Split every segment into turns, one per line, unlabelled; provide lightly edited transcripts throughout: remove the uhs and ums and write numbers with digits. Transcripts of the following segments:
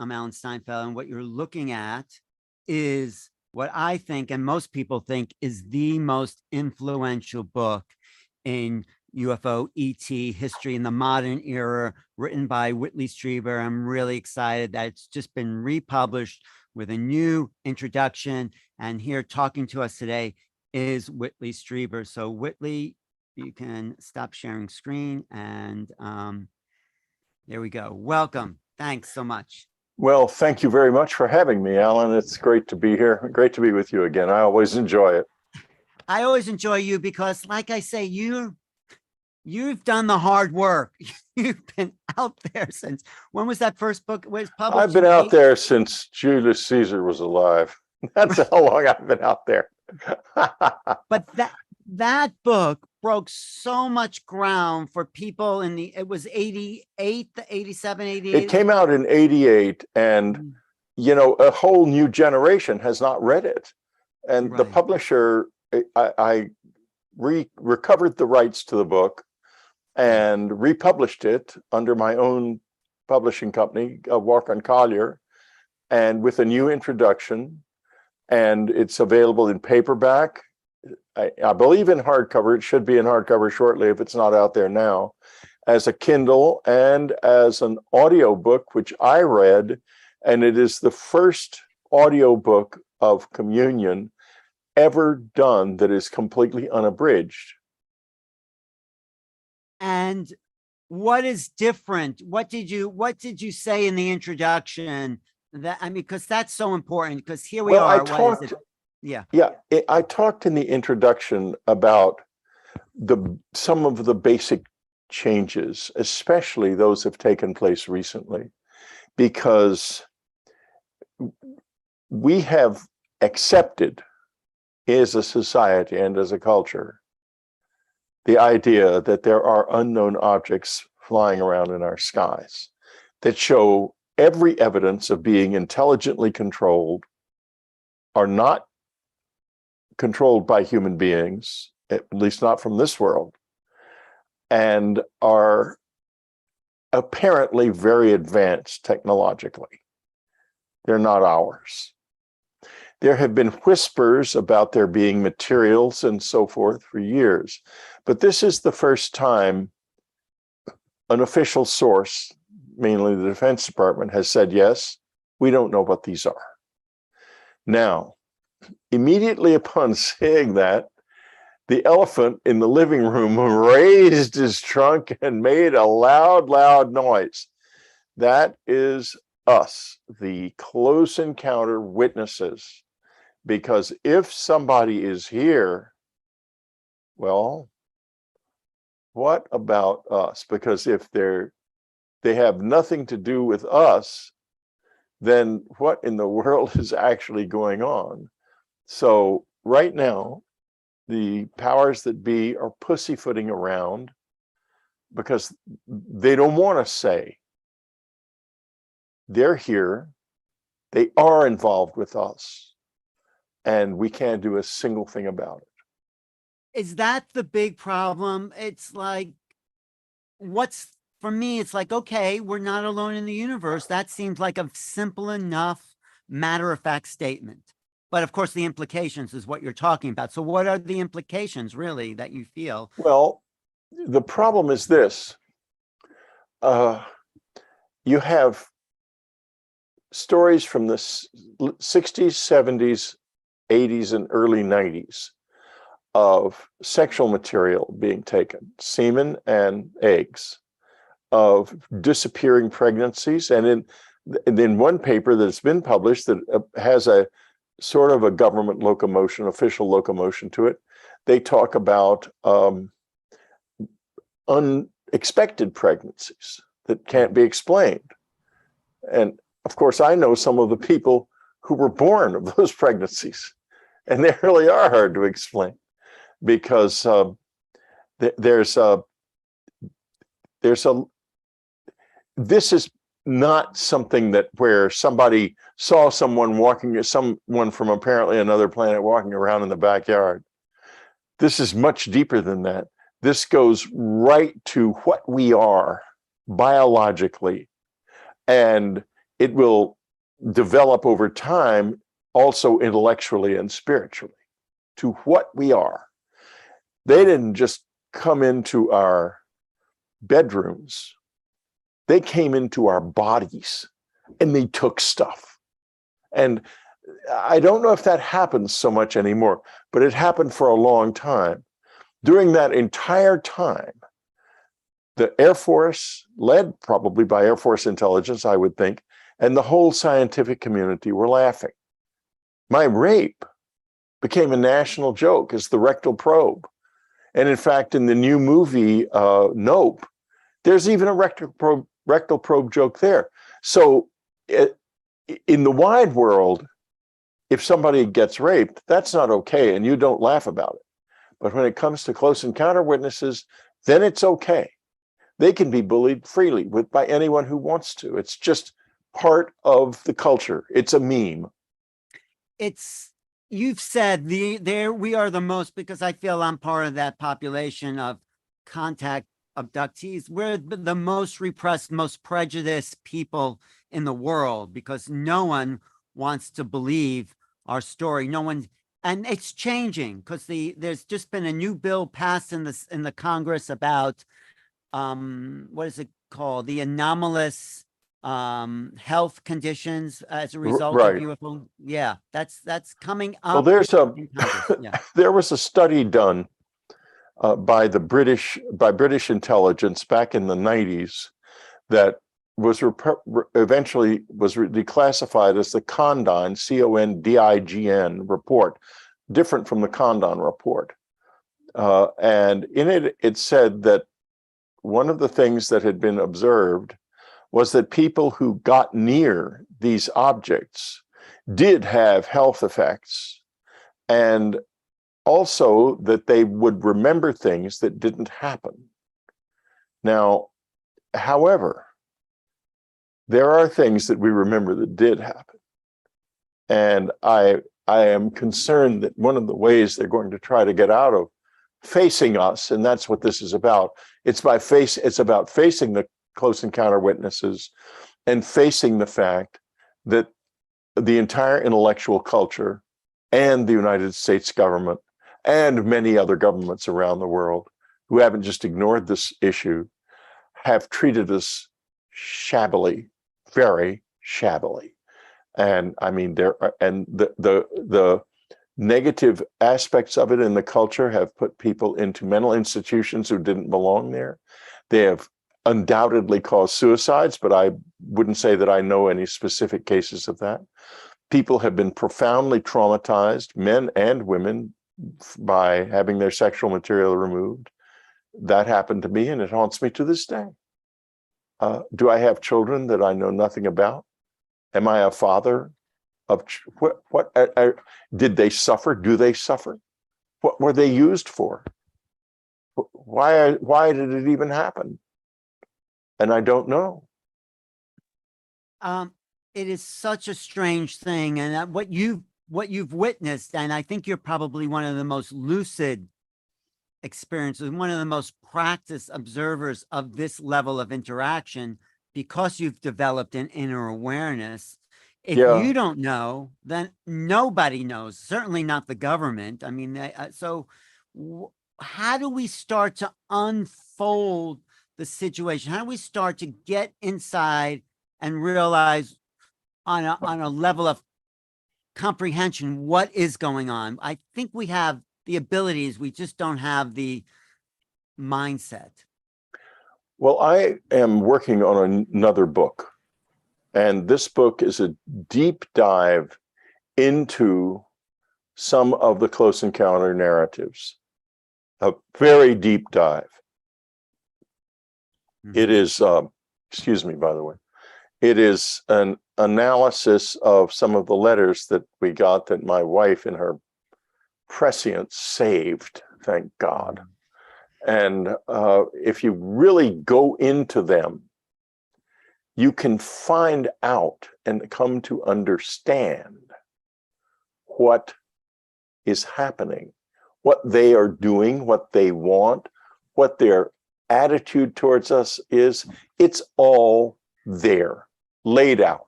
I'm Alan Steinfeld, and what you're looking at is what I think, and most people think, is the most influential book in UFO ET history in the modern era, written by Whitley Strieber. I'm really excited that it's just been republished with a new introduction. And here talking to us today is Whitley Strieber. So Whitley, you can stop sharing screen, and there we go. Welcome. Thanks so much.
Well, thank you very much for having me, Alan. It's great to be here. Great to be with you again. I always enjoy it.
I always enjoy you because, like I say, you've done the hard work. You've been out there since, when was that first book was published?
I've been out there since Julius Caesar was alive. That's how long I've been out there.
But that book broke so much ground for people in it was 88, 87, 88.
It came out in 88, and you know, a whole new generation has not read it. And the publisher, I recovered the rights to the book and republished it under my own publishing company, Walker & Collier, and with a new introduction. And it's available in paperback. I believe in hardcover. It should be in hardcover shortly if it's not out there now, as a Kindle and as an audio book, which I read. And it is the first audio book of communion ever done that is completely unabridged.
And what is different? What did you say in the introduction? That, I mean, because that's so important, because here we are. What is it? Yeah.
I talked in the introduction about some of the basic changes, especially those have taken place recently, because we have accepted as a society and as a culture the idea that there are unknown objects flying around in our skies that show every evidence of being intelligently controlled, are not controlled by human beings, at least not from this world, and are apparently very advanced technologically. They're not ours. There have been whispers about there being materials and so forth for years, but this is the first time an official source, mainly the Defense Department, has said, yes, we don't know what these are. Now, immediately upon saying that, the elephant in the living room raised his trunk and made a loud, loud noise. That is us, the close encounter witnesses. Because if somebody is here, well, what about us? Because if they have nothing to do with us, then what in the world is actually going on? So right now, the powers that be are pussyfooting around because they don't want to say they're here, they are involved with us, and we can't do a single thing about it.
Is that the big problem? It's like, for me, it's like, okay, we're not alone in the universe. That seems like a simple enough matter-of-fact statement. But of course, the implications is what you're talking about. So what are the implications really that you feel?
Well, the problem is this. You have stories from the 60s, 70s, 80s, and early 90s of sexual material being taken, semen and eggs, of disappearing pregnancies. And in one paper that's been published that has a sort of a government locomotion, official locomotion to it, they talk about unexpected pregnancies that can't be explained. And of course, I know some of the people who were born of those pregnancies, and they really are hard to explain, because this is not something that where somebody saw someone from apparently another planet walking around in the backyard. This is much deeper than that. This goes right to what we are biologically. And it will develop over time, also intellectually and spiritually, to what we are. They didn't just come into our bedrooms. They came into our bodies and they took stuff. And I don't know if that happens so much anymore, but it happened for a long time. During that entire time, the Air Force, led probably by Air Force intelligence, I would think, and the whole scientific community were laughing. My rape became a national joke as the rectal probe. And in fact, in the new movie, Nope, there's even a rectal probe joke there. So in the wide world, if somebody gets raped, that's not okay, and you don't laugh about it. But when it comes to close encounter witnesses, then it's okay. They can be bullied freely by anyone who wants to. It's just part of the culture. It's a meme.
You've said there we are the most, because I feel I'm part of that population of contact abductees. We're the most repressed, most prejudiced people in the world, because no one wants to believe our story. No one, and it's changing, because there's just been a new bill passed in the Congress about what is it called? The anomalous health conditions as a result of UFO. Yeah, that's coming up.
Well,
in Congress. Yeah.
there was a study done by British intelligence back in the 90s that was eventually was declassified as the Condon, CONDIGN report, different from the Condon report. And in it, it said that one of the things that had been observed was that people who got near these objects did have health effects, and also that they would remember things that didn't happen. Now, however, there are things that we remember that did happen. And I am concerned that one of the ways they're going to try to get out of facing us, and that's what this is about. It's about facing the close encounter witnesses and facing the fact that the entire intellectual culture and the United States government and many other governments around the world who haven't just ignored this issue have treated us shabbily, very shabbily. And I mean, the negative aspects of it in the culture have put people into mental institutions who didn't belong there. They have undoubtedly caused suicides, but I wouldn't say that I know any specific cases of that. People have been profoundly traumatized, men and women, by having their sexual material removed. That happened to me, and it haunts me to this day. Do I have children that I know nothing about? Am I a father of what did they suffer? Do they suffer? What were they used for? Why did it even happen? And I don't know.
It is such a strange thing, and what you've witnessed, and I think you're probably one of the most lucid experiences, one of the most practiced observers of this level of interaction, because you've developed an inner awareness. If you don't know, then nobody knows, certainly not the government. I mean, how do we start to unfold the situation? How do we start to get inside and realize on a level of comprehension what is going on? I think we have the abilities, we just don't have the mindset.
Well, I am working on another book, and this book is a deep dive into some of the close encounter narratives, a very deep dive. Mm-hmm. It is, excuse me, by the way, it is an analysis of some of the letters that we got that my wife in her prescience saved, thank God. And if you really go into them, you can find out and come to understand what is happening, what they are doing, what they want, what their attitude towards us is. It's all there, laid out.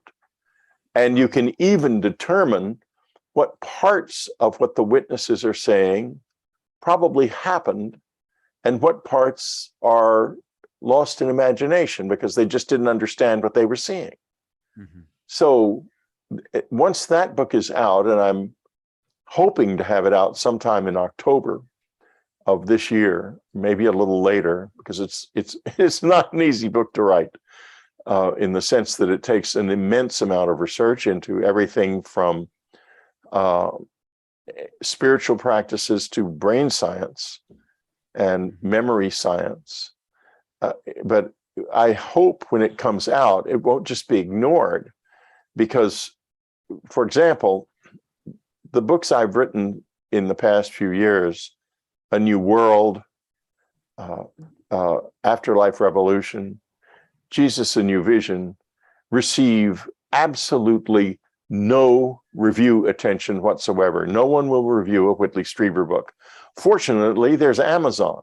And you can even determine what parts of what the witnesses are saying probably happened and what parts are lost in imagination because they just didn't understand what they were seeing.
Mhm.
So once that book is out, and I'm hoping to have it out sometime in October of this year, maybe a little later, because it's not an easy book to write, in the sense that it takes an immense amount of research into everything from spiritual practices to brain science and memory science. But I hope when it comes out, it won't just be ignored because, for example, the books I've written in the past few years, A New World, Afterlife Revolution, Jesus, A New Vision, receive absolutely no review attention whatsoever. No one will review a Whitley Strieber book. Fortunately, there's Amazon,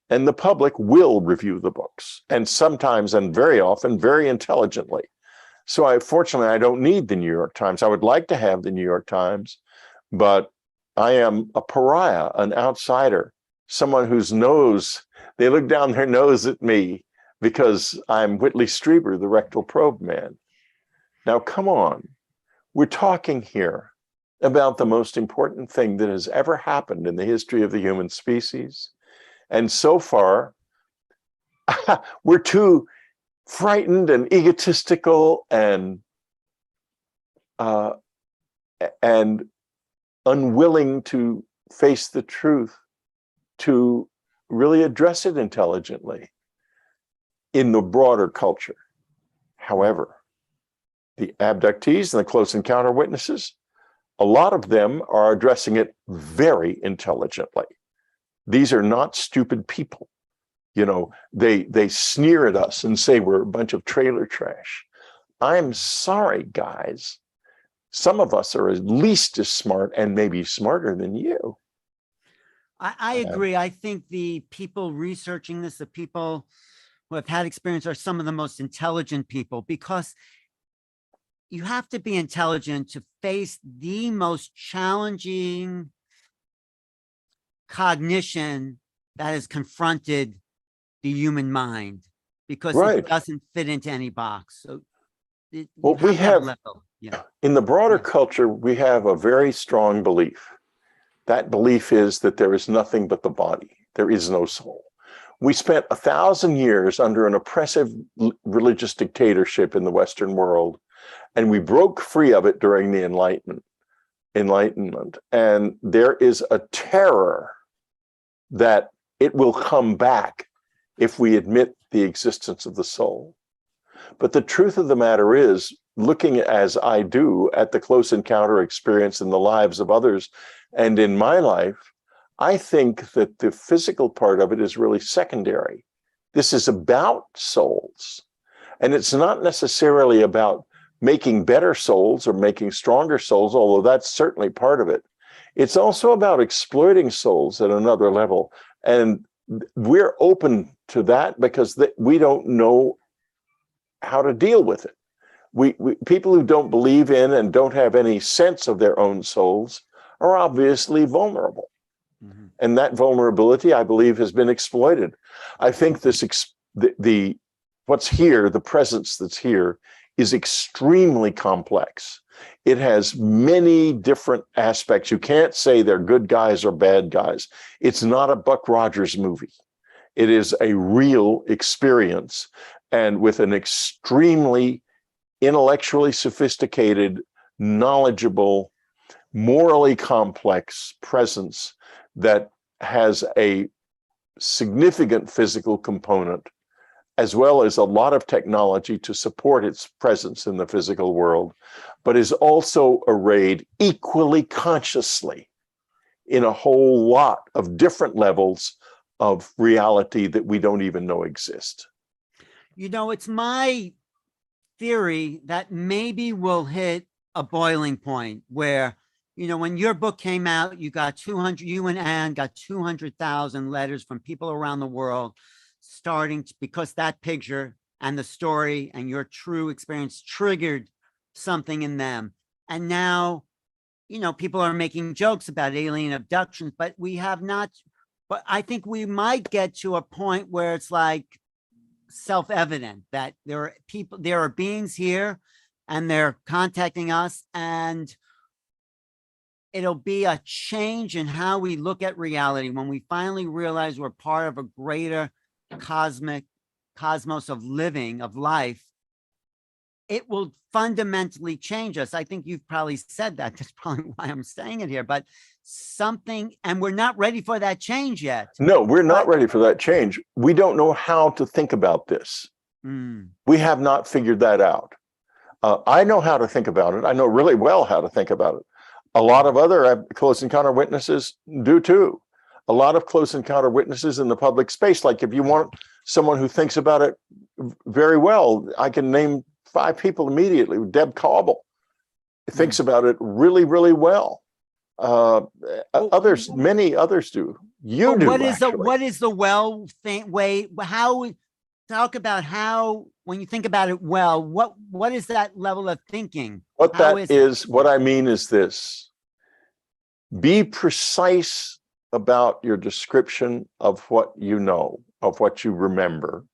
and the public will review the books, and sometimes and very often very intelligently. So fortunately, I don't need the New York Times. I would like to have the New York Times, but I am a pariah, an outsider, someone whose nose, they look down their nose at me because I'm Whitley Strieber, the rectal probe man. Now, come on. We're talking here about the most important thing that has ever happened in the history of the human species. And so far, we're too frightened and egotistical and unwilling to face the truth to really address it intelligently in the broader culture. However, the abductees and the close encounter witnesses, a lot of them are addressing it very intelligently. These are not stupid people. You know, they sneer at us and say we're a bunch of trailer trash. I'm sorry, guys. Some of us are at least as smart and maybe smarter than you.
I agree. I think the people researching this, the people who have had experience, are some of the most intelligent people, because you have to be intelligent to face the most challenging cognition that has confronted the human mind, because
Right.
it doesn't fit into any box. So
Well, we have,
level. Yeah.
in the broader
Yeah.
culture, we have a very strong belief. That belief is that there is nothing but the body. There is no soul. We spent 1,000 years under an oppressive religious dictatorship in the Western world, and we broke free of it during the Enlightenment. And there is a terror that it will come back if we admit the existence of the soul. But the truth of the matter is, looking as I do at the close encounter experience in the lives of others and in my life, I think that the physical part of it is really secondary. This is about souls. And it's not necessarily about making better souls or making stronger souls, although that's certainly part of it. It's also about exploiting souls at another level. And we're open to that because we don't know how to deal with it. People who don't believe in and don't have any sense of their own souls are obviously vulnerable. Mm-hmm. And that vulnerability, I believe, has been exploited. I think what's here, the presence that's here, is extremely complex. It has many different aspects. You can't say they're good guys or bad guys. It's not a Buck Rogers movie. It is a real experience, and with an extremely intellectually sophisticated, knowledgeable, morally complex presence that has a significant physical component, as well as a lot of technology to support its presence in the physical world, but is also arrayed equally consciously in a whole lot of different levels of reality that we don't even know exist.
You know, it's my theory that maybe we'll hit a boiling point where, you know, when your book came out, you got 200, you and Anne got 200,000 letters from people around the world because that picture and the story and your true experience triggered something in them. And now, people are making jokes about alien abductions, but we have not. But I think we might get to a point where it's like self-evident that there are beings here and they're contacting us, and it'll be a change in how we look at reality when we finally realize we're part of a greater cosmos of living, of life. It will fundamentally change us. I think you've probably said that. That's probably why I'm saying it here, but and we're not ready for that change yet.
No, we're not ready for that change. We don't know how to think about this. We have not figured that out. I know how to think about it. I know really well how to think about it. A lot of other close encounter witnesses do too. A lot of close encounter witnesses in the public space, like if you want someone who thinks about it very well, I can name 5 people immediately. Deb Cauble thinks about it really, really well. Many others do. You do.
What is the well way? How talk about how, when you think about it well, what is that level of thinking?
What I mean is this: be precise about your description of what you know, of what you remember.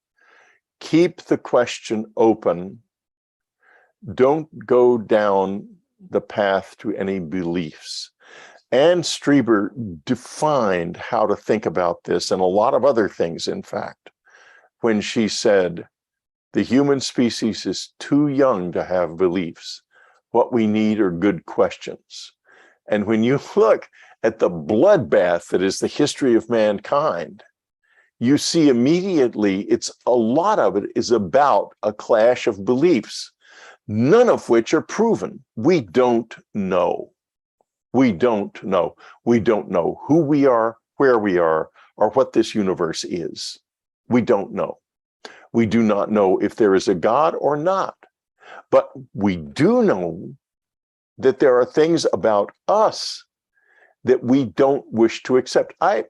Keep the question open. Don't go down the path to any beliefs. Anne Strieber defined how to think about this, and a lot of other things, in fact, when she said, the human species is too young to have beliefs. What we need are good questions. And when you look at the bloodbath that is the history of mankind, you see immediately a lot of it is about a clash of beliefs, none of which are proven. We don't know. We don't know. We don't know who we are, where we are, or what this universe is. We don't know. We do not know if there is a God or not. But we do know that there are things about us that we don't wish to accept. I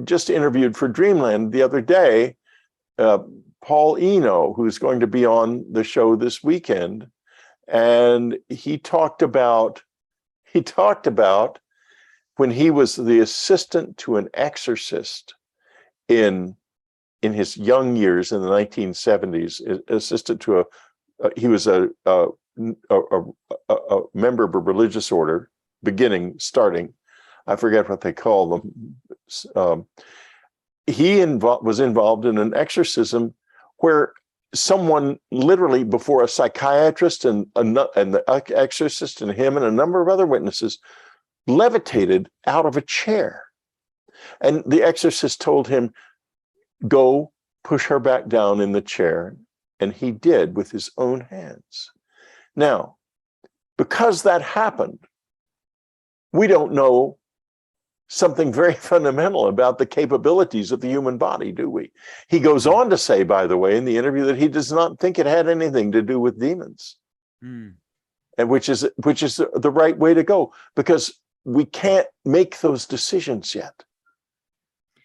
just interviewed for Dreamland the other day, Paul Eno, who's going to be on the show this weekend. And he talked about when he was the assistant to an exorcist in his young years in the 1970s, assistant to he was a member of a religious order, starting, I forget what they call them. He was involved in an exorcism where someone literally, before a psychiatrist and the exorcist and him and a number of other witnesses, levitated out of a chair. And the exorcist told him, go push her back down in the chair. And he did with his own hands. Now, because that happened, we don't know something very fundamental about the capabilities of the human body, do we? He goes on to say, by the way, in the interview, that he does not think it had anything to do with demons, and which is the right way to go, because we can't make those decisions yet.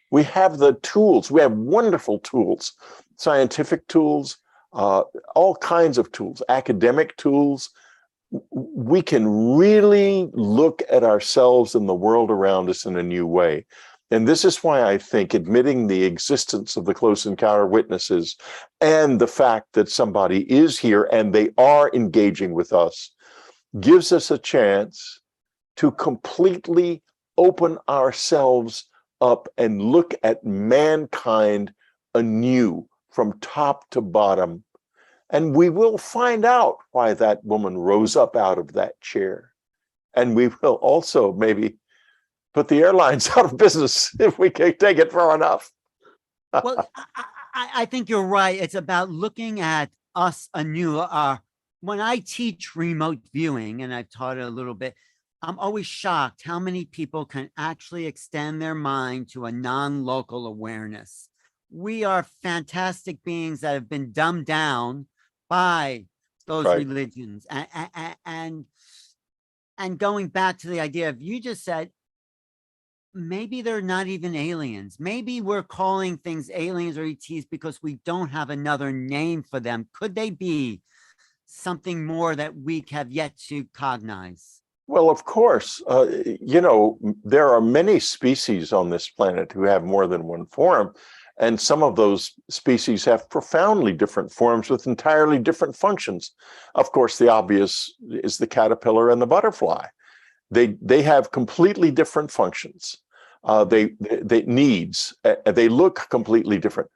We have the tools. We have wonderful tools, scientific tools, all kinds of tools, academic tools. We can really look at ourselves and the world around us in a new way. And this is why I think admitting the existence of the close encounter witnesses and the fact that somebody is here and they are engaging with us gives us a chance to completely open ourselves up and look at mankind anew from top to bottom. And we will find out why that woman rose up out of that chair. And we will also maybe put the airlines out of business if we can take it far enough.
Well, I think you're right. It's about looking at us anew. When I teach remote viewing, and I've taught it a little bit, I'm always shocked how many people can actually extend their mind to a non-local awareness. We are fantastic beings that have been dumbed down by those religions. And going back to the idea of, you just said, maybe they're not even aliens. Maybe we're calling things aliens or ETs because we don't have another name for them. Could they be something more that we have yet to cognize?
Well, of course, there are many species on this planet who have more than one form, and some of those species have profoundly different forms with entirely different functions. Of course, the obvious is the caterpillar and the butterfly. They have completely different functions. They needs. They look completely different.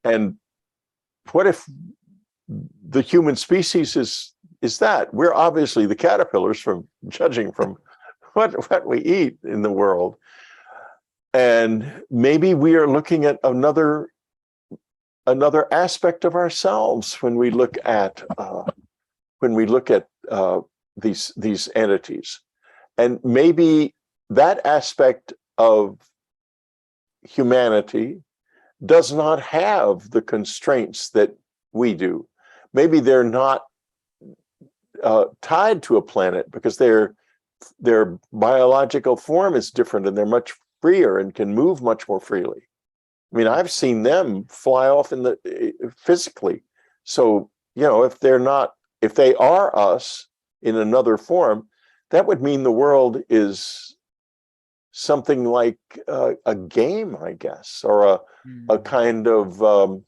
And what if the human species is that? We're obviously the caterpillars, from judging from what we eat in the world. And maybe we are looking at another aspect of ourselves when we look at these entities. And maybe that aspect of humanity does not have the constraints that we do. Maybe they're not tied to a planet because their biological form is different and they're much freer and can move much more freely. I mean, I've seen them fly off physically. So, if they are us in another form, that would mean the world is something like a game, I guess, or a kind of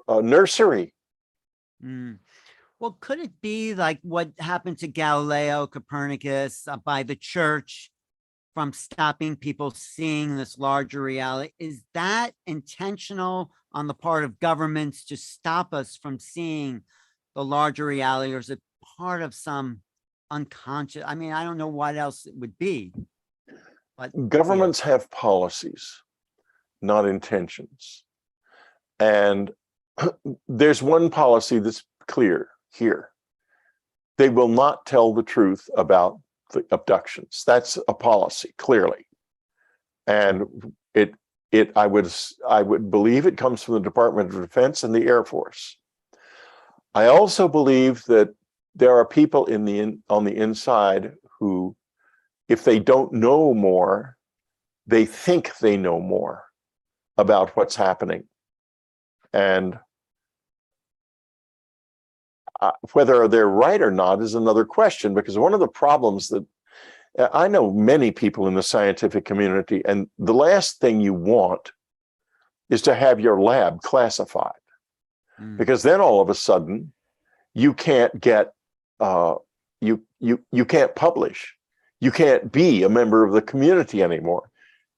nursery.
Well, could it be like what happened to Galileo, Copernicus, by the church, from stopping people seeing this larger reality? Is that intentional on the part of governments to stop us from seeing the larger reality, or is it part of some unconscious? I mean, I don't know what else it would be. But
governments have policies, not intentions. And there's one policy that's clear here. They will not tell the truth about the abductions. That's a policy, clearly. And I would believe it comes from the Department of Defense and the Air Force. I also believe that there are people on the inside who, if they don't know more, they think they know more about what's happening. And whether they're right or not is another question, because one of the problems that I know many people in the scientific community, and the last thing you want is to have your lab classified, because then all of a sudden you can't get you can't publish, you can't be a member of the community anymore.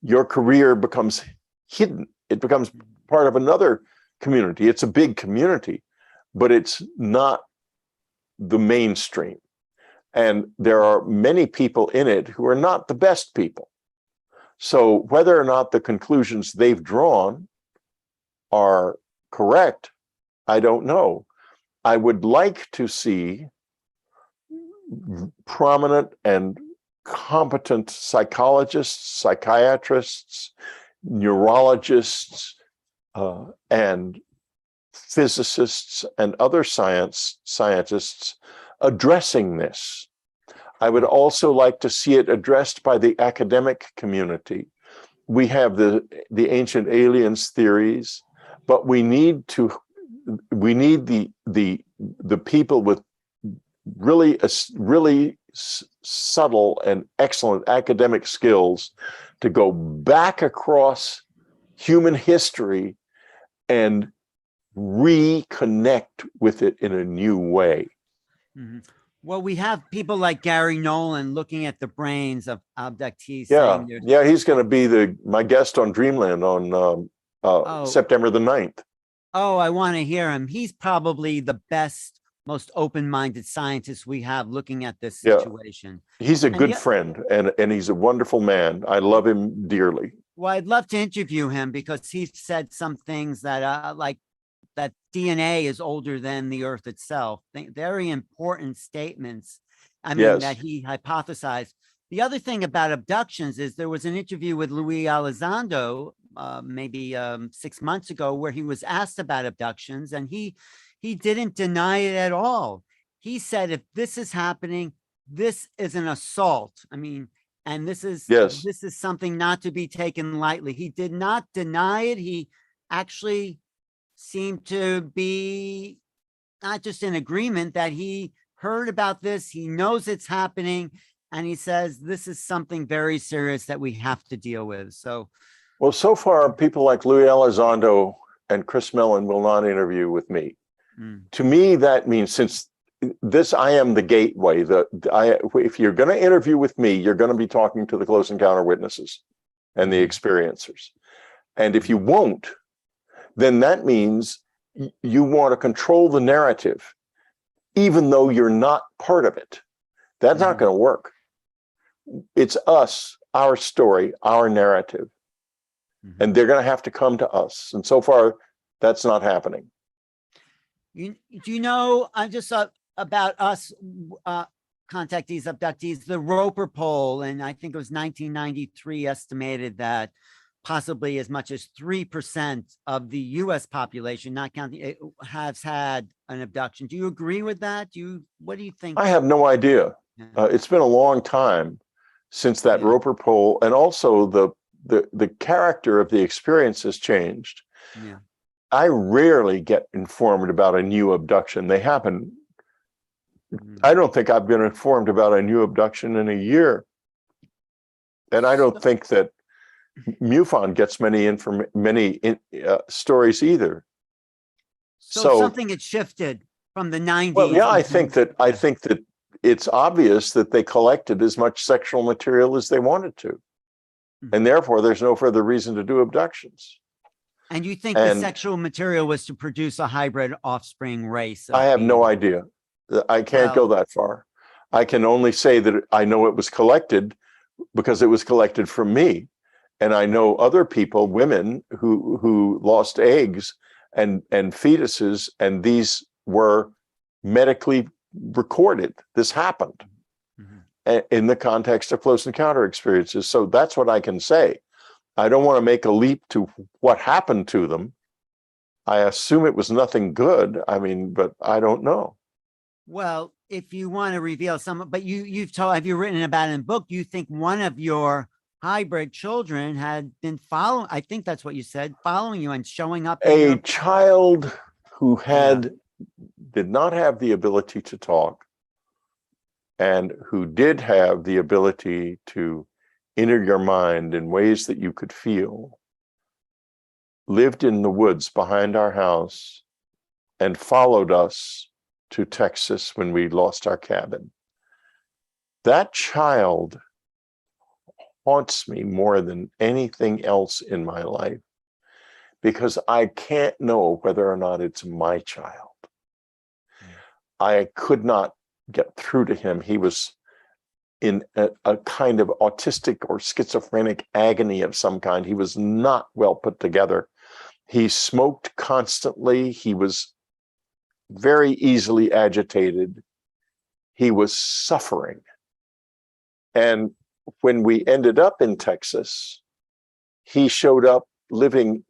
Your career becomes hidden. It becomes part of another community. It's a big community, but it's not the mainstream. And there are many people in it who are not the best people. So whether or not the conclusions they've drawn are correct, I don't know. I would like to see prominent and competent psychologists, psychiatrists, neurologists, and physicists and other scientists addressing this. I would also like to see it addressed by the academic community. We have the ancient aliens theories, but we need the people with really subtle and excellent academic skills to go back across human history and reconnect with it in a new way.
Well, we have people like Gary Nolan looking at the brains of abductees.
Yeah, he's going to be my guest on Dreamland on September the 9th.
Oh, I want to hear him. He's probably the best, most open-minded scientist we have looking at this situation.
He's a good friend, and he's a wonderful man. I love him dearly.
Well, I'd love to interview him because he said some things that like that DNA is older than the Earth itself. Very important statements. I mean, that he hypothesized. The other thing about abductions is there was an interview with Luis Elizondo maybe 6 months ago where he was asked about abductions, and he didn't deny it at all. He said, if this is happening, this is an assault. I mean, and this is something not to be taken lightly. He did not deny it. He actually seemed to be not just in agreement, that he heard about this, he knows it's happening, and he says this is something very serious that we have to deal with. So,
well, so far, people like Louis Elizondo and Chris Mellon will not interview with me. To me, that means, since this, I am the gateway. If you're going to interview with me, you're going to be talking to the close encounter witnesses and the experiencers. And if you won't, then that means you want to control the narrative, even though you're not part of it. That's not going to work. It's us, our story, our narrative. And they're going to have to come to us. And so far, that's not happening.
Do you know, I just about us contactees, abductees, the Roper poll, and I think it was 1993 estimated that possibly as much as 3% of the US population, not counting it, has had an abduction. Do you agree with that? What do you think?
I have no idea.
Yeah.
It's been a long time since that Roper poll, and also the character of the experience has changed.
Yeah.
I rarely get informed about a new abduction. They happen. I don't think I've been informed about a new abduction in a year. And I don't think that MUFON gets many stories either.
So something had shifted from the 90s.
Well, yeah, I think that it's obvious that they collected as much sexual material as they wanted to. And therefore, there's no further reason to do abductions.
And you think the sexual material was to produce a hybrid offspring race?
I have no idea. I can't go that far. I can only say that I know it was collected because it was collected from me. And I know other people, women who lost eggs and fetuses, and these were medically recorded. This happened in the context of close encounter experiences. So that's what I can say. I don't want to make a leap to what happened to them. I assume it was nothing good. I mean, but I don't know.
Well, if you want to reveal some, but have you written about it in a book? You think one of your hybrid children had been following, I think that's what you said, following you and showing up.
A child who did not have the ability to talk, and who did have the ability to enter your mind in ways that you could feel, lived in the woods behind our house and followed us to Texas when we lost our cabin. That child haunts me more than anything else in my life, because I can't know whether or not it's my child. I could not get through to him. He was in a kind of autistic or schizophrenic agony of some kind. He was not well put together. He smoked constantly. He was very easily agitated. He was suffering. And when we ended up in Texas, he showed up living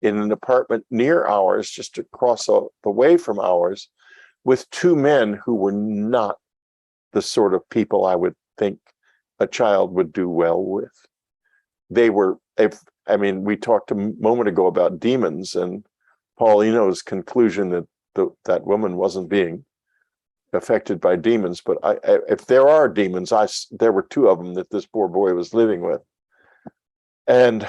in an apartment near ours, just across the way from ours, with two men who were not the sort of people I would think a child would do well with. They were, we talked a moment ago about demons, and Paulino's conclusion that that woman wasn't being affected by demons. But if there are demons, there were two of them that this poor boy was living with. And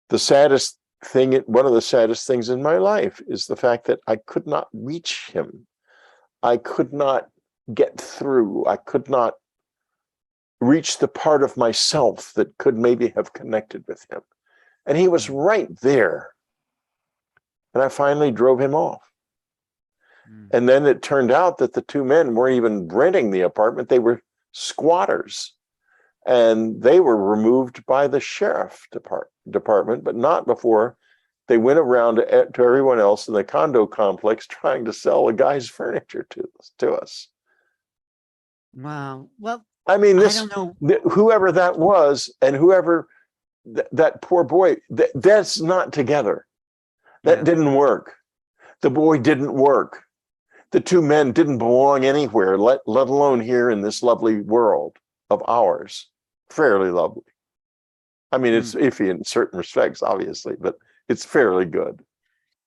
the saddest thing, one of the saddest things in my life, is the fact that I could not reach him. I could not get through. I could not reach the part of myself that could maybe have connected with him. And he was right there. And I finally drove him off. And then it turned out that the two men weren't even renting the apartment. They were squatters. And they were removed by the sheriff department, but not before they went around to everyone else in the condo complex trying to sell the guy's furniture to us.
Wow. Well,
I mean,
I don't know.
Whoever that was, and whoever that poor boy, that's not together. That didn't work. The boy didn't work. The two men didn't belong anywhere, let alone here in this lovely world of ours. Fairly lovely. I mean, it's iffy in certain respects, obviously, but it's fairly good.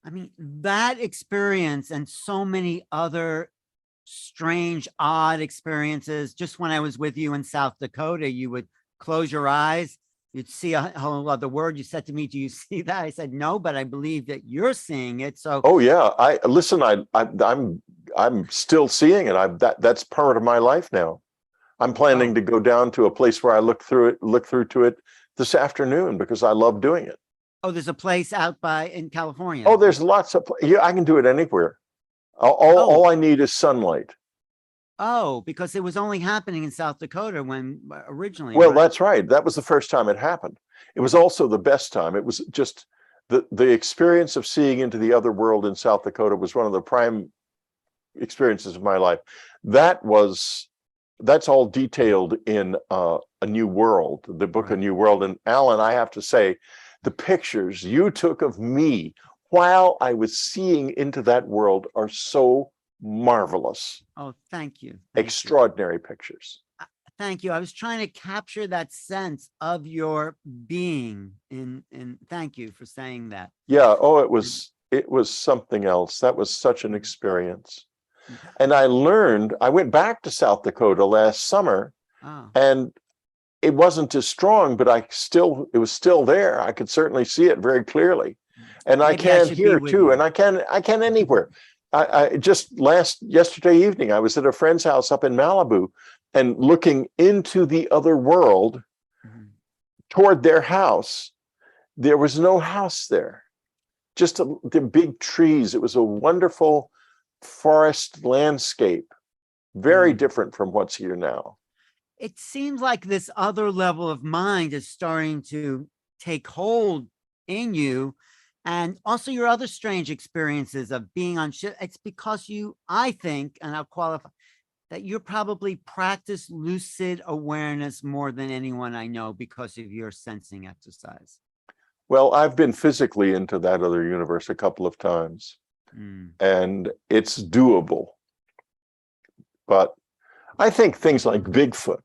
I mean, that experience and so many other strange, odd experiences. Just when I was with you in South Dakota, you would close your eyes, you'd see a whole other word. You said to me, "Do you see that?" I said, "No, but I believe that you're seeing it." So,
Oh yeah, I listen. I'm still seeing it. That's part of my life now. I'm planning
oh,
to go down to a place where I look through to it this afternoon because I love doing it.
oh, there's a place out by in California.
Oh, there's lots of yeah. I can do it anywhere. All
Oh,
I need is sunlight.
oh, because it was only happening in South Dakota when originally,
Well,
right?
that's right. That was the first time it happened. It was also the best time. It was just the experience of seeing into the other world in South Dakota was one of the prime experiences of my life. That's all detailed in A New World, the book A
Right.
New World. And Alan, I have to say, the pictures you took of me while I was seeing into that world are so marvelous,
Oh, thank you. Thank you.
extraordinary pictures.
Thank you. I was trying to capture that sense of your being in thank you for saying that.
Yeah. Oh,
And-
it was something else. That was such an experience.
mm,
And I went back to South Dakota last summer,
oh,
and it wasn't as strong, but it was still there. I could certainly see it very clearly. And I
maybe I
can
should be
here
with
too.
you.
And I can anywhere. I just yesterday evening, I was at a friend's house up in Malibu and looking into the other world
Mhm.
toward their house. There was no house there, just the big trees. It was a wonderful forest landscape, very
Mm.
different from what's here now.
It seems like this other level of mind is starting to take hold in you. And also your other strange experiences of being on ship. It's because you, I think, and I'll qualify that you're probably practice lucid awareness more than anyone I know because of your sensing exercise.
Well, I've been physically into that other universe a couple of times,
Mm,
and it's doable. But I think things like Bigfoot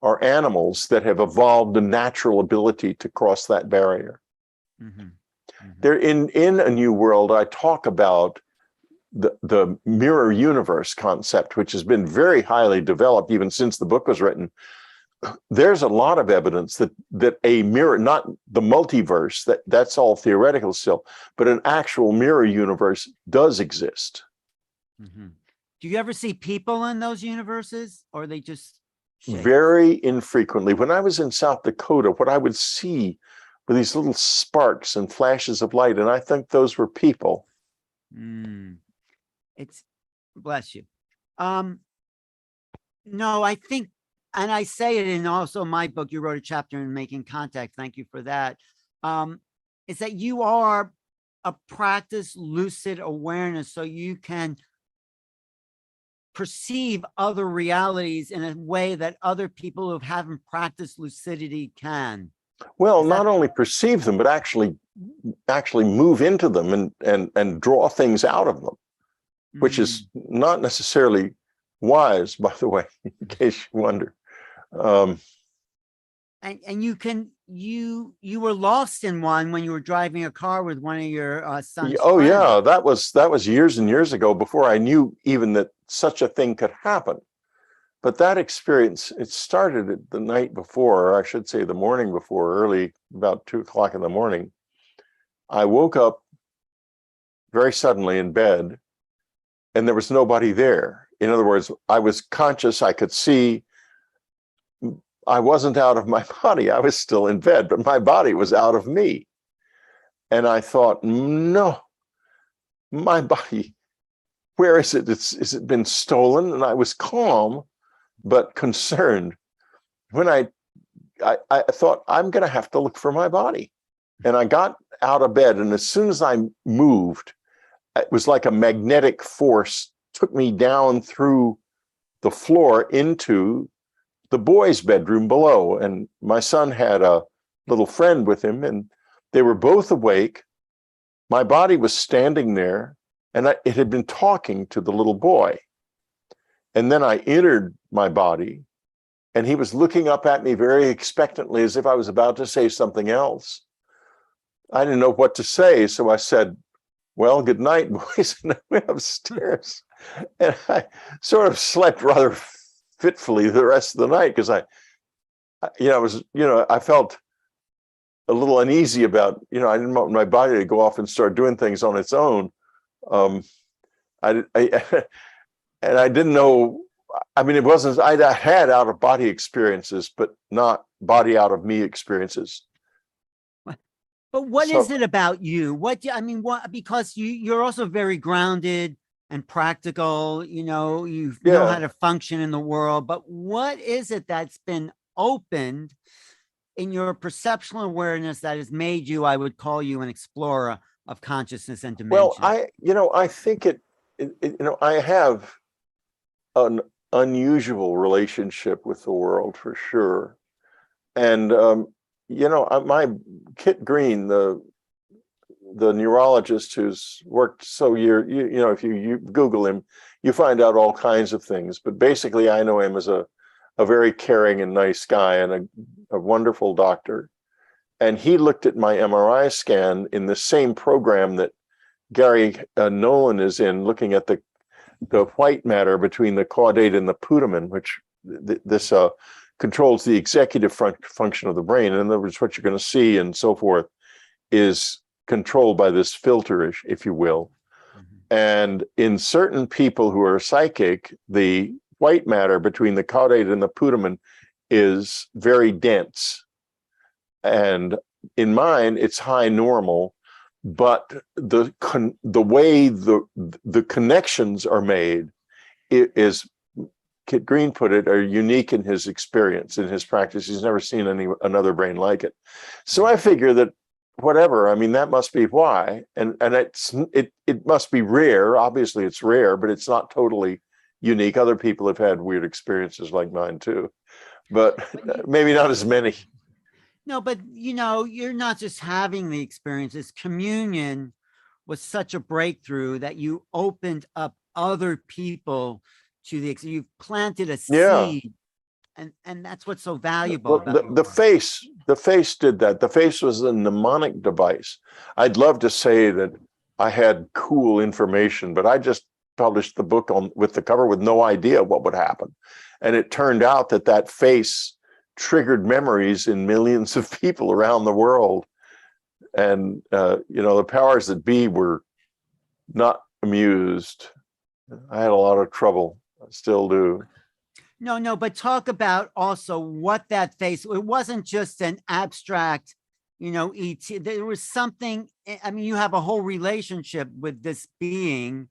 are animals that have evolved a natural ability to cross that barrier.
mhm, mhm.
They're in A New World. I talk about the mirror universe concept, which has been very highly developed even since the book was written. There's a lot of evidence that a mirror, not the multiverse, that's all theoretical still, but an actual mirror universe does exist.
Mhm. Do you ever see people in those universes or are they just shapes?
Very infrequently. When I was in South Dakota, what I would see were these little sparks and flashes of light, and I think those were people.
Mm, it's bless you. Um, no, I think, and I say it in also my book, you wrote a chapter in Making Contact. Thank you for that. Is that you are a practice lucid awareness so you can perceive other realities in a way that other people who haven't practiced lucidity can.
Well,
Is that
not only perceive them, but actually move into them and draw things out of them, which
mm,
is not necessarily wise, by the way, in case you wonder. Um,
and you can you were lost in one when you were driving a car with one of your son's
oh
friends.
yeah, that was years and years ago before I knew even that such a thing could happen. But that experience, it started the night before, or I should say the morning before, early, about 2 o'clock in the morning. I woke up very suddenly in bed and there was nobody there. In other words, I was conscious, I could see. I wasn't out of my body. I was still in bed, but my body was out of me. And I thought, no, my body, where is it? Is it been stolen? And I was calm, but concerned. When I thought, I'm going to have to look for my body. And I got out of bed. And as soon as I moved, it was like a magnetic force took me down through the floor into the boys' bedroom below. And my son had a little friend with him, and they were both awake. My body was standing there, and it had been talking to the little boy. And then I entered my body, and he was looking up at me very expectantly as if I was about to say something else. I didn't know what to say, so I said, well, good night, boys. And I went upstairs, and I sort of slept rather fitfully the rest of the night because I felt a little uneasy about, I didn't want my body to go off and start doing things on its own. I and I didn't know. I mean, it wasn't. I had out of body experiences, but not body out of me experiences.
But what
So
is it about you? I mean, what, because you're also very grounded and practical, you know how
yeah,
to function in the world, but what is it that's been opened in your perceptual awareness that has made you, I would call you an explorer of consciousness and
well,
dimension?
I think I have an unusual relationship with the world for sure. And my Kit Green, the neurologist who's worked if you Google him, you find out all kinds of things. But basically, I know him as a very caring and nice guy and a wonderful doctor. And he looked at my MRI scan in the same program that Gary Nolan is in, looking at the white matter between the caudate and the putamen, which this controls the executive function of the brain. In other words, what you're going to see and so forth is controlled by this filter, if you will. Mm-hmm. And in certain people who are psychic, the white matter between the caudate and the putamen is very dense. And in mine, it's high normal, but the way the connections are made is, Kit Green put it, are unique in his experience, in his practice. He's never seen another brain like it. So I figure that whatever, I mean, that must be why. And it must be rare. Obviously it's rare, but it's not totally unique. Other people have had weird experiences like mine too, but maybe not as many.
No, but you're not just having the experiences. Communion was such a breakthrough that you opened up other people to you've planted a seed, and that's what's so valuable.
The face did that. The face was a mnemonic device. I'd love to say that I had cool information, but I just published the book with the cover with no idea what would happen. And it turned out that face triggered memories in millions of people around the world. And the powers that be were not amused. I had a lot of trouble. I still do.
No, but talk about also what that face, it wasn't just an abstract, ET. There was something, I mean, you have a whole relationship with this being.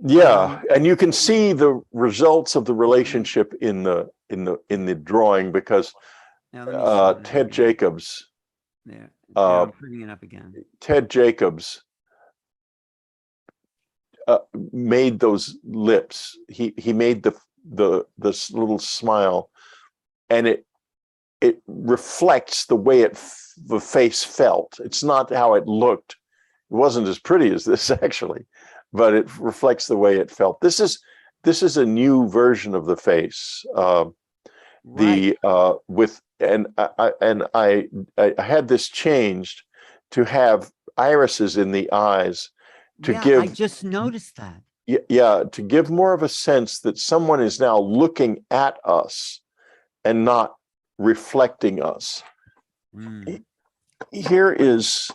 Yeah, and you can see the results of the relationship in the drawing, because Ted Jacobs.
There, I'm putting it up again.
Ted Jacobs made those lips. He made this little smile, and it reflects the way the face felt. It's not how it looked. It wasn't as pretty as this actually, but it reflects the way it felt. This is a new version of the face. Right. I had this changed to have irises in the eyes to give.
I just noticed that.
Yeah, to give more of a sense that someone is now looking at us and not reflecting us. Mm. Here is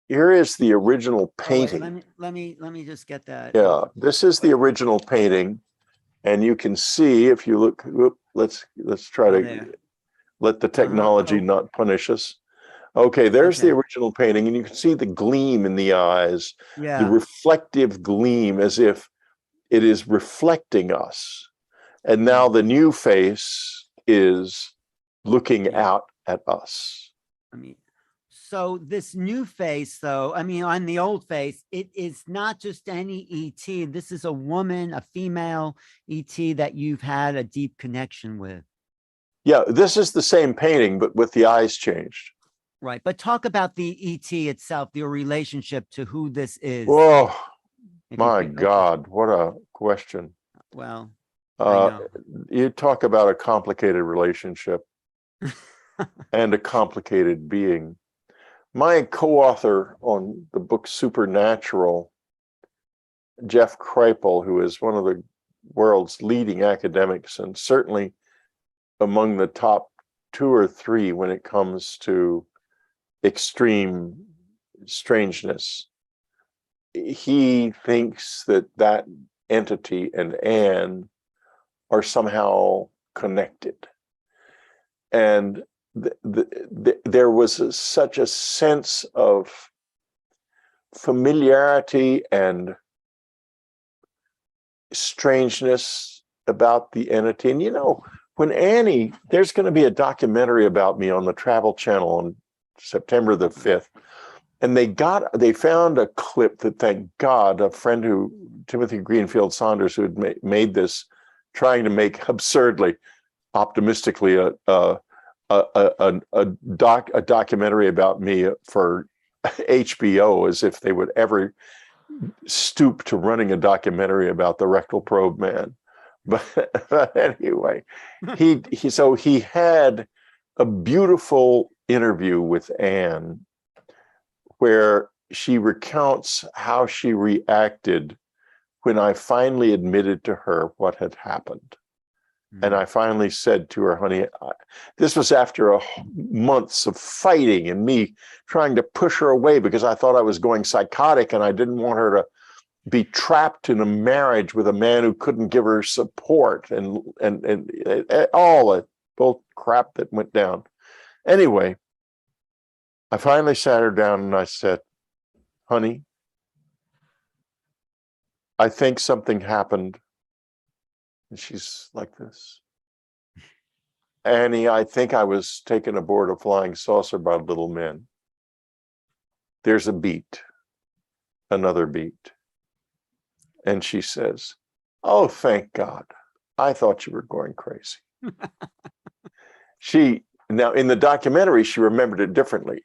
the original painting.
Oh, wait, let me just get that.
Yeah, this is the original painting, and you can see if you look. Let's try to let the technology not punish us. Okay, there's the original painting, and you can see the gleam in the eyes, the reflective gleam, as if it is reflecting us. And now the new face is looking out at us.
I mean, so this new face, though, I mean, on the old face, it is not just any ET. This is a woman, a female ET that you've had a deep connection with.
Yeah, this is the same painting, but with the eyes changed.
Right. But talk about the ET itself, your relationship to who this is.
Oh, my God, what a question.
Well,
you talk about a complicated relationship and a complicated being. My co-author on the book Supernatural, Jeff Kripal, who is one of the world's leading academics and certainly among the top 2 or 3 when it comes to extreme strangeness, he thinks that that entity and Anne are somehow connected. And there was such a sense of familiarity and strangeness about the entity. And you know, when Annie, there's going to be a documentary about me on the Travel Channel on September the 5th. And they found a clip that, thank God, a friend who, Timothy Greenfield Saunders, who had made this, trying to make absurdly, optimistically a documentary about me for HBO, as if they would ever stoop to running a documentary about the rectal probe man. But anyway, he had a beautiful interview with Anne where she recounts how she reacted when I finally admitted to her what had happened. And I finally said to her, honey, this was after months of fighting and me trying to push her away because I thought I was going psychotic and I didn't want her to be trapped in a marriage with a man who couldn't give her support and all the both crap that went down. Anyway, I finally sat her down and I said, honey, I think something happened. And she's like this. Annie, I think I was taken aboard a flying saucer by little men. There's a beat, another beat. And she says, oh, thank God. I thought you were going crazy. Now in the documentary, she remembered it differently.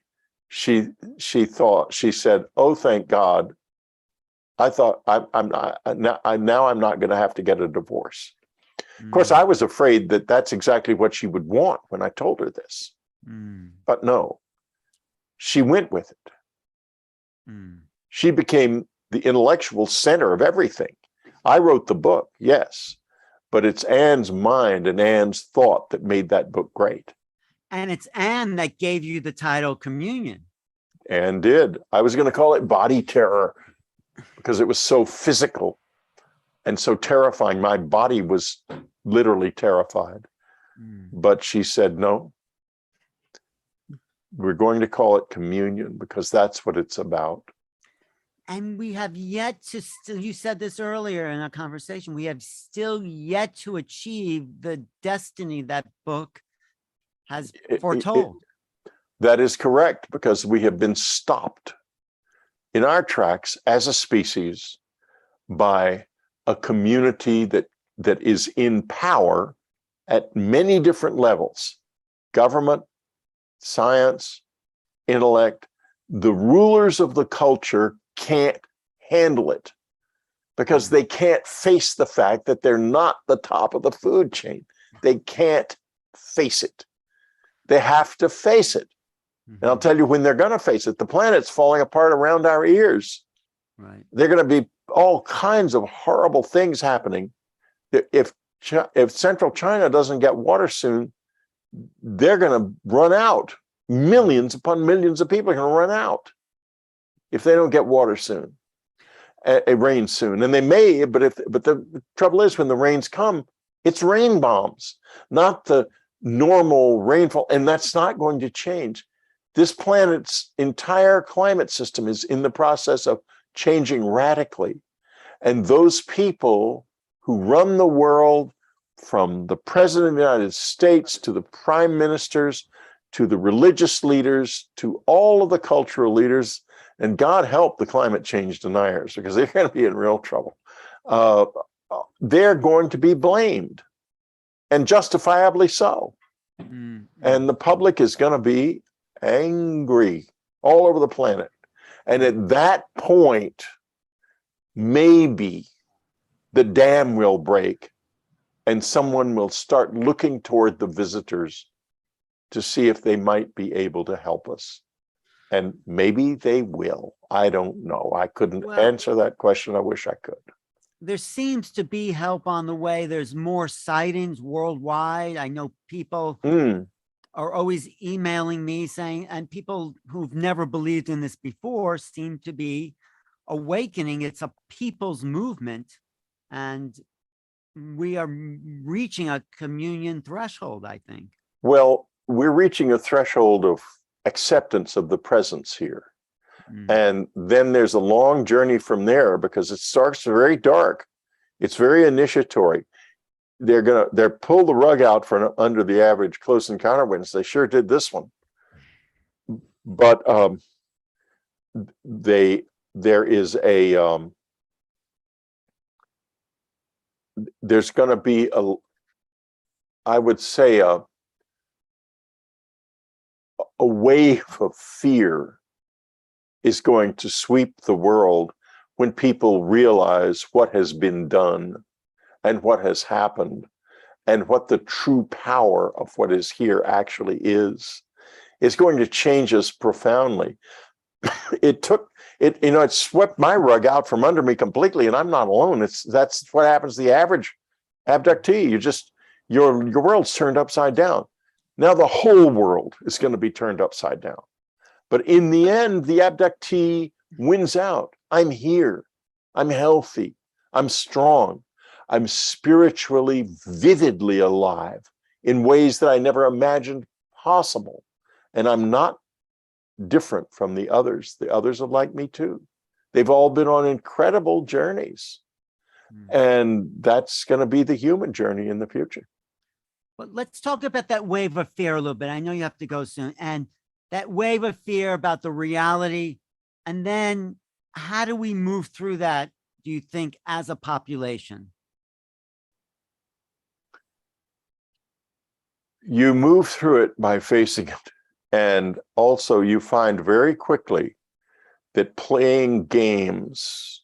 She said, oh, thank God. I thought now I'm not going to have to get a divorce. Of course, I was afraid that that's exactly what she would want when I told her this. But no, she went with it. She became the intellectual center of everything. I wrote the book, yes, but it's Anne's mind and Anne's thought that made that book great.
And it's Anne that gave you the title Communion.
Anne did. I was going to call it Body Terror because it was so physical and so terrifying. My body was literally terrified. But she said, no, we're going to call it Communion because that's what it's about.
And we have yet to, you said this earlier in our conversation, we have still yet to achieve the destiny that book has foretold.
That is correct, because we have been stopped in our tracks as a species by a community that is in power at many different levels: government, science, intellect. The rulers of the culture can't handle it because they can't face the fact that they're not the top of the food chain. They can't face it. They have to face it. And I'll tell you when they're going to face it. The planet's falling apart around our ears.
Right.
They're going to be all kinds of horrible things happening. If Central China doesn't get water soon, they're going to run out. Millions upon millions of people are going to run out if they don't get water soon, a rain soon. And they may, but the trouble is, when the rains come, it's rain bombs, not the normal rainfall, and that's not going to change. This planet's entire climate system is in the process of changing radically. And those people who run the world, from the president of the United States to the prime ministers, to the religious leaders, to all of the cultural leaders, and God help the climate change deniers, because they're going to be in real trouble. They're going to be blamed, and justifiably so. And the public is going to be angry all over the planet. And at that point, maybe the dam will break and someone will start looking toward the visitors to see if they might be able to help us. And maybe they will. I don't know. I couldn't
Well,
answer that question. I wish I could.
there seems to be help on the way. There's more sightings worldwide. I know people
Mm,
are always emailing me saying, and people who've never believed in this before seem to be awakening. It's a people's movement, and we are reaching a communion threshold, I think.
well, we're reaching a threshold of acceptance of the presence here.
Mm.
And then there's a long journey from there because it starts very dark. It's very initiatory. They're pull the rug out from under the average close encounter witness. They sure did this one. But there is there's going to be I would say a wave of fear is going to sweep the world when people realize what has been done and what has happened and what the true power of what is here actually is. It's going to change us profoundly. It swept my rug out from under me completely, and I'm not alone. That's what happens to the average abductee. Your world's turned upside down. Now the whole world is going to be turned upside down. But in the end, the abductee wins out. I'm here. I'm healthy. I'm strong. I'm spiritually, vividly alive in ways that I never imagined possible. And I'm not different from the others. The others are like me too. They've all been on incredible journeys. And that's going to be the human journey in the future.
But let's talk about that wave of fear a little bit. I know you have to go soon. And that wave of fear about the reality. And then how do we move through that, do you think, as a population?
You move through it by facing it. And also you find very quickly that playing games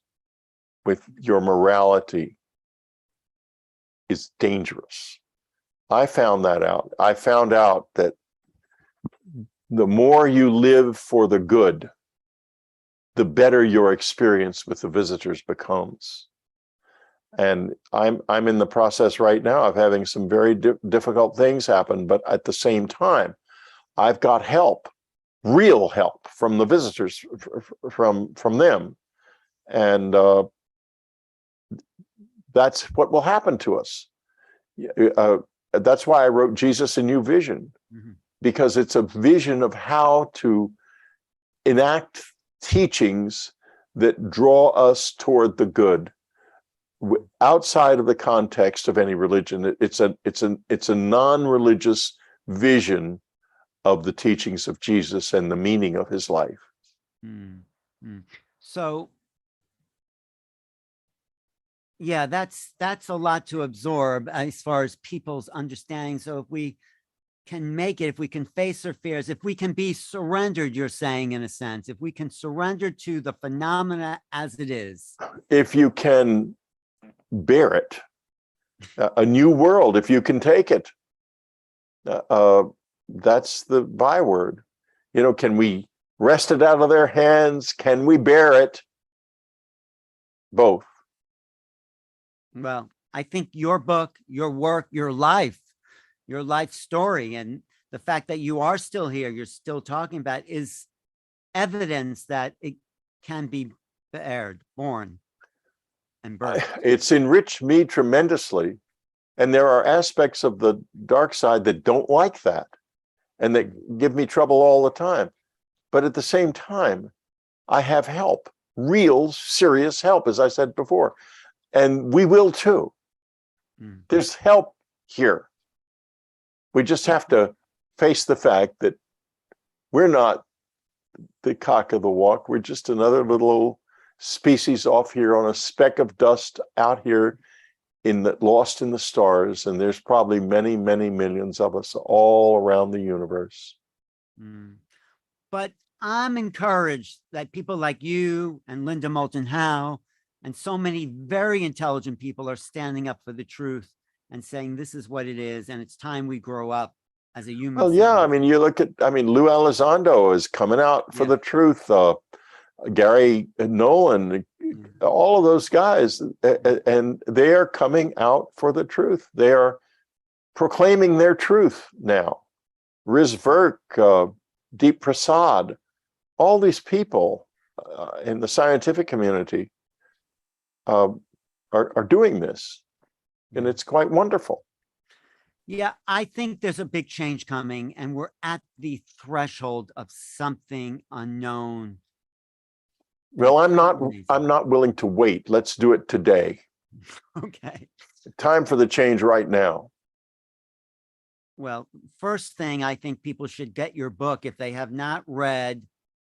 with your morality is dangerous. I found that out. I found out that the more you live for the good, the better your experience with the visitors becomes. And I'm in the process right now of having some very difficult things happen, but at the same time, I've got help, real help from the visitors, from them, and that's what will happen to us. That's why I wrote Jesus: A New Vision, because it's a vision of how to enact teachings that draw us toward the good, outside of the context of any religion. It's a non-religious vision of the teachings of Jesus and the meaning of his life.
So yeah, that's a lot to absorb as far as people's understanding. So if we can make it, if we can face our fears, if we can be surrendered, you're saying, in a sense, if we can surrender to the phenomena as it is.
If you can bear it, a new world, if you can take it, that's the byword. Can we wrest it out of their hands? Can we bear it? Both.
Well, I think your book, your work, your life story, and the fact that you are still here, you're still talking about, is evidence that it can be born and birthed.
It's enriched me tremendously. And there are aspects of the dark side that don't like that and that give me trouble all the time. But at the same time, I have help, real serious help, as I said before. And we will too. There's help here. We just have to face the fact that we're not the cock of the walk. We're just another little species off here on a speck of dust out here lost in the stars. And there's probably many, many millions of us all around the universe.
But I'm encouraged that people like you and Linda Moulton Howe and so many very intelligent people are standing up for the truth and saying this is what it is, and it's time we grow up as a human
Well, yeah, I
citizen.
mean, you look at, I mean, Lou Elizondo is coming out for
Yeah.
the truth. Gary Nolan,
Yeah.
all of those guys, and they are coming out for the truth. They are proclaiming their truth now. Riz Virk, Deep Prasad, all these people in the scientific community are doing this, and
Yeah.
it's quite wonderful.
Yeah, I think there's a big change coming, and we're at the threshold of something unknown.
Well,
Amazing.
I'm not willing to wait. Let's do it today.
Okay.
Time for the change right now.
Well, first thing, I think people should get your book if they have not read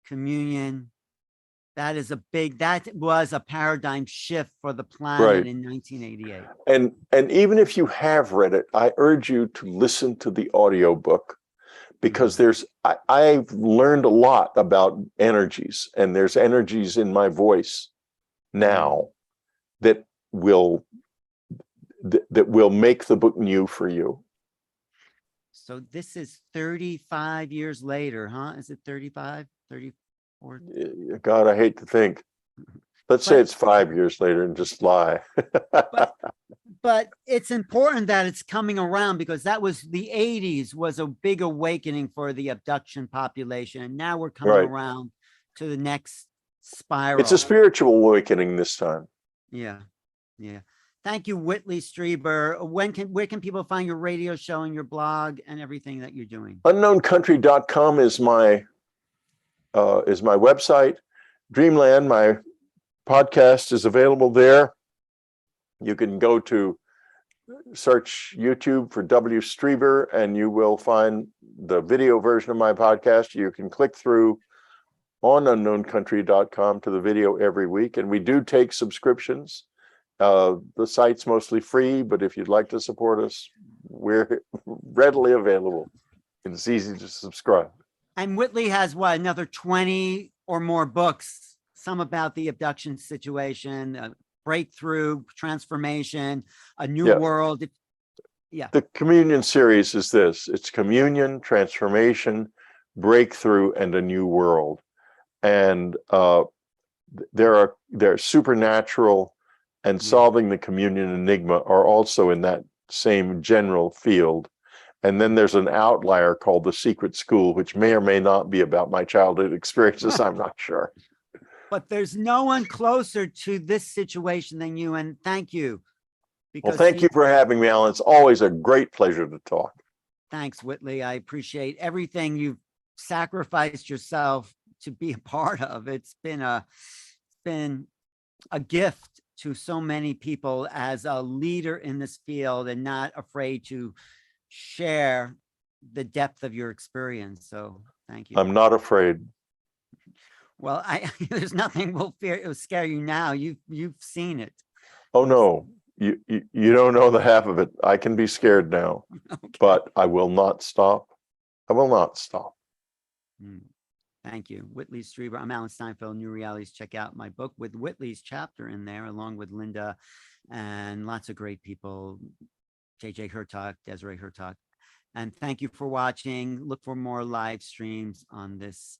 Communion. That was a paradigm shift for the planet
Right.
in 1988.
And even if you have read it, I urge you to listen to the audiobook, because I've learned a lot about energies, and there's energies in my voice now that will make the book new for you.
So this is 35 years later, huh? Is it 35, 34?
God, I hate to think. Let's say
But
it's 5 years later and just lie.
but it's important that it's coming around, because that was the 80s was a big awakening for the abduction population. And now we're coming
Right.
around to the next
It's a
spiral.
spiritual awakening this time.
Yeah. Yeah. Thank you, Whitley Strieber. Where can people find your radio show and your blog and everything that you're doing?
Unknowncountry.com is my website. Dreamland, my podcast, is available there. You can go to search YouTube for W. Strieber, and you will find the video version of my podcast. You can click through on unknowncountry.com to the video every week, and we do take subscriptions. The site's mostly free, but if you'd like to support us, we're readily available. It's easy to subscribe.
And Whitley has what, another 20 or more books, some about the abduction situation, breakthrough, transformation, a new world. Yeah.
The Communion series is this. It's communion, transformation, breakthrough, and a new world. And there are supernatural and solving the communion enigma are also in that same general field. And then there's an outlier called The Secret School, which may or may not be about my childhood experiences. I'm not sure.
But there's no one closer to this situation than you. And thank you.
Well, thank you for having me, Alan. It's always a great pleasure to talk.
Thanks, Whitley. I appreciate everything you've sacrificed yourself to be a part of. It's been a gift to so many people as a leader in this field, and not afraid to share the depth of your experience. So thank you.
I'm not afraid.
Well, there's nothing will scare you now. You've seen it.
Oh no, you don't know the half of it. I can be scared now,
Okay.
but I will not stop. I will not stop.
Thank you, Whitley Strieber. I'm Alan Steinfeld, New Realities. Check out my book with Whitley's chapter in there, along with Linda and lots of great people, JJ Hertog, Desiree Hertog. And thank you for watching. Look for more live streams on this